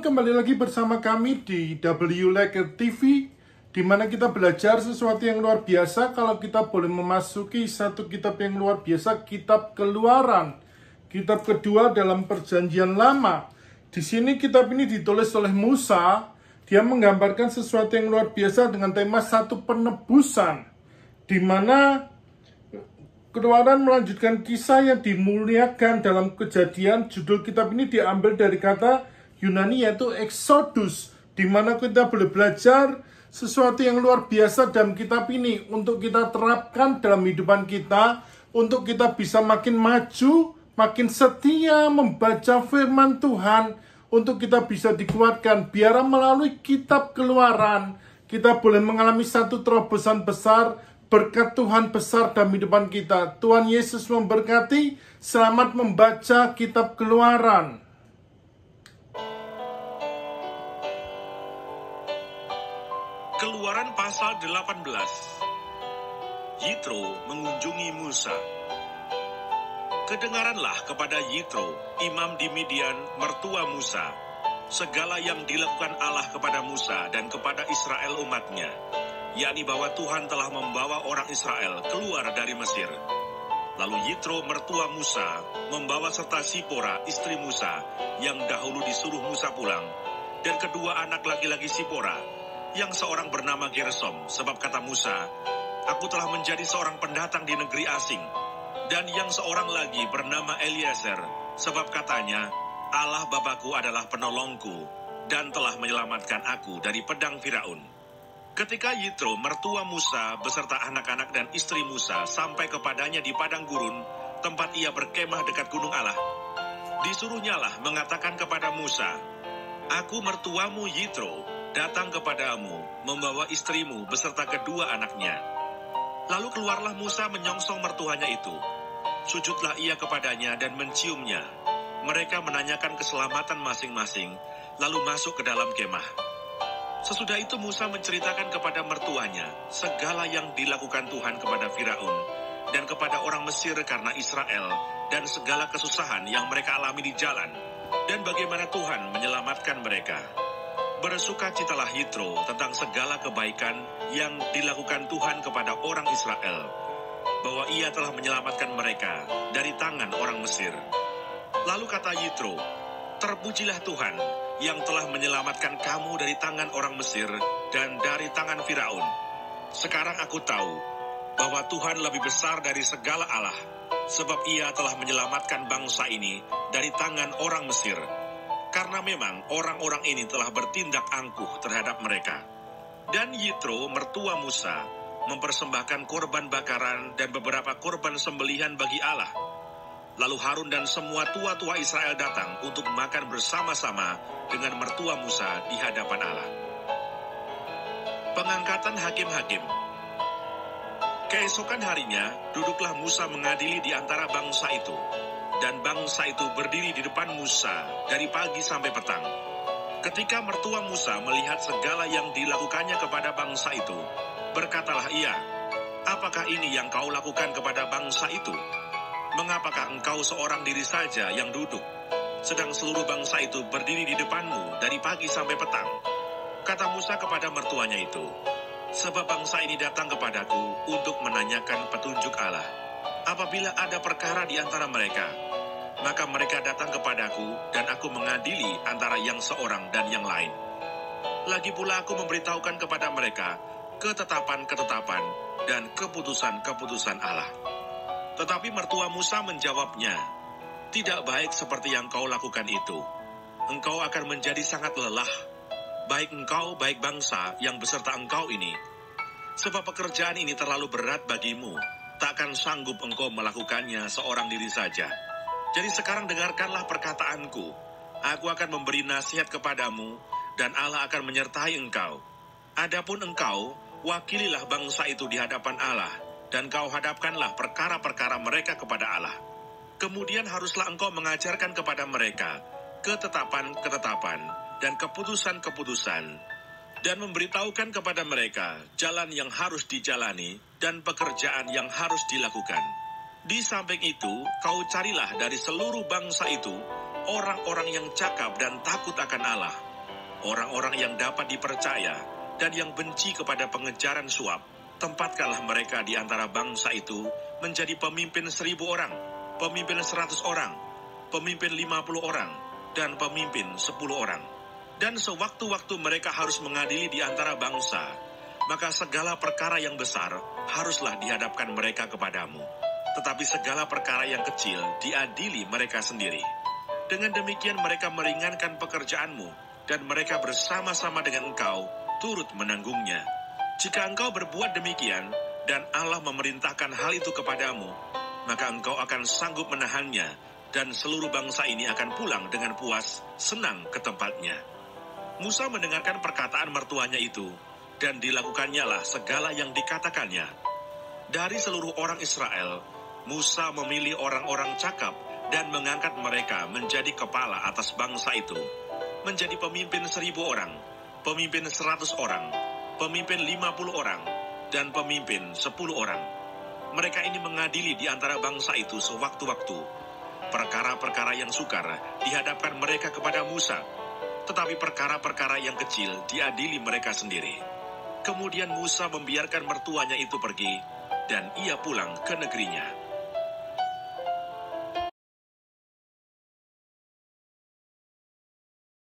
teman-teman, kembali lagi bersama kami di W Like TV, di mana kita belajar sesuatu yang luar biasa. Kalau kita boleh memasuki satu kitab yang luar biasa, kitab Keluaran, kitab kedua dalam Perjanjian Lama. Di sini kitab ini ditulis oleh Musa. Dia menggambarkan sesuatu yang luar biasa dengan tema satu penebusan, di mana Keluaran melanjutkan kisah yang dimuliakan dalam Kejadian. Judul kitab ini diambil dari kata Yunani yaitu Exodus, di mana kita boleh belajar sesuatu yang luar biasa dalam kitab ini untuk kita terapkan dalam kehidupan kita, untuk kita bisa makin maju, makin setia membaca firman Tuhan, untuk kita bisa dikuatkan. Biar melalui kitab Keluaran kita boleh mengalami satu terobosan besar, berkat Tuhan besar dalam kehidupan kita. Tuhan Yesus memberkati. Selamat membaca kitab Keluaran. Keluaran pasal 18. Yitro mengunjungi Musa. Kedengaranlah kepada Yitro, imam di Midian, mertua Musa, segala yang dilakukan Allah kepada Musa dan kepada Israel umatnya, yakni bahwa Tuhan telah membawa orang Israel keluar dari Mesir. Lalu Yitro mertua Musa membawa serta Sipora istri Musa yang dahulu disuruh Musa pulang, dan kedua anak laki-laki Sipora, yang seorang bernama Gersom, sebab kata Musa, aku telah menjadi seorang pendatang di negeri asing, dan yang seorang lagi bernama Eliezer, sebab katanya, Allah Bapakku adalah penolongku, dan telah menyelamatkan aku dari pedang Firaun. Ketika Yitro mertua Musa beserta anak-anak dan istri Musa sampai kepadanya di padang gurun, tempat ia berkemah dekat gunung Allah, disuruhnyalah mengatakan kepada Musa, aku mertuamu Yitro datang kepadamu membawa istrimu beserta kedua anaknya. Lalu keluarlah Musa menyongsong mertuanya itu. Sujudlah ia kepadanya dan menciumnya. Mereka menanyakan keselamatan masing-masing, lalu masuk ke dalam kemah. Sesudah itu Musa menceritakan kepada mertuanya segala yang dilakukan Tuhan kepada Firaun dan kepada orang Mesir karena Israel, dan segala kesusahan yang mereka alami di jalan, dan bagaimana Tuhan menyelamatkan mereka. Bersukacitalah Yitro tentang segala kebaikan yang dilakukan Tuhan kepada orang Israel, bahwa ia telah menyelamatkan mereka dari tangan orang Mesir. Lalu kata Yitro, terpujilah Tuhan yang telah menyelamatkan kamu dari tangan orang Mesir dan dari tangan Firaun. Sekarang aku tahu bahwa Tuhan lebih besar dari segala Allah, sebab ia telah menyelamatkan bangsa ini dari tangan orang Mesir, karena memang orang-orang ini telah bertindak angkuh terhadap mereka. Dan Yitro mertua Musa mempersembahkan korban bakaran dan beberapa korban sembelihan bagi Allah. Lalu Harun dan semua tua-tua Israel datang untuk makan bersama-sama dengan mertua Musa di hadapan Allah. Pengangkatan hakim-hakim. Keesokan harinya, duduklah Musa mengadili di antara bangsa itu, dan bangsa itu berdiri di depan Musa dari pagi sampai petang. Ketika mertua Musa melihat segala yang dilakukannya kepada bangsa itu, berkatalah ia, apakah ini yang kau lakukan kepada bangsa itu? Mengapakah engkau seorang diri saja yang duduk, sedang seluruh bangsa itu berdiri di depanmu dari pagi sampai petang? Kata Musa kepada mertuanya itu, sebab bangsa ini datang kepadaku untuk menanyakan petunjuk Allah. Apabila ada perkara di antara mereka, maka mereka datang kepadaku dan aku mengadili antara yang seorang dan yang lain. Lagi pula aku memberitahukan kepada mereka ketetapan-ketetapan dan keputusan-keputusan Allah. Tetapi mertua Musa menjawabnya, tidak baik seperti yang kau lakukan itu. Engkau akan menjadi sangat lelah, baik engkau, baik bangsa yang beserta engkau ini. Sebab pekerjaan ini terlalu berat bagimu, takkan sanggup engkau melakukannya seorang diri saja. Jadi sekarang dengarkanlah perkataanku. Aku akan memberi nasihat kepadamu, dan Allah akan menyertai engkau. Adapun engkau, wakililah bangsa itu di hadapan Allah, dan kau hadapkanlah perkara-perkara mereka kepada Allah. Kemudian haruslah engkau mengajarkan kepada mereka ketetapan-ketetapan dan keputusan-keputusan, dan memberitahukan kepada mereka jalan yang harus dijalani dan pekerjaan yang harus dilakukan. Di samping itu, kau carilah dari seluruh bangsa itu orang-orang yang cakap dan takut akan Allah, orang-orang yang dapat dipercaya dan yang benci kepada pengejaran suap, tempatkanlah mereka di antara bangsa itu menjadi pemimpin 1.000 orang, pemimpin 100 orang, pemimpin 50 orang, dan pemimpin 10 orang. Dan sewaktu-waktu mereka harus mengadili di antara bangsa, maka segala perkara yang besar haruslah dihadapkan mereka kepadamu. Tetapi segala perkara yang kecil diadili mereka sendiri. Dengan demikian mereka meringankan pekerjaanmu, dan mereka bersama-sama dengan engkau turut menanggungnya. Jika engkau berbuat demikian, dan Allah memerintahkan hal itu kepadamu, maka engkau akan sanggup menahannya, dan seluruh bangsa ini akan pulang dengan puas, senang ke tempatnya. Musa mendengarkan perkataan mertuanya itu, dan dilakukannya lah segala yang dikatakannya. Dari seluruh orang Israel, Musa memilih orang-orang cakap dan mengangkat mereka menjadi kepala atas bangsa itu, menjadi pemimpin 1.000 orang, pemimpin 100 orang, pemimpin 50 orang, dan pemimpin 10 orang. Mereka ini mengadili di antara bangsa itu sewaktu-waktu. Perkara-perkara yang sukar dihadapkan mereka kepada Musa, tetapi perkara-perkara yang kecil diadili mereka sendiri. Kemudian Musa membiarkan mertuanya itu pergi, dan ia pulang ke negerinya.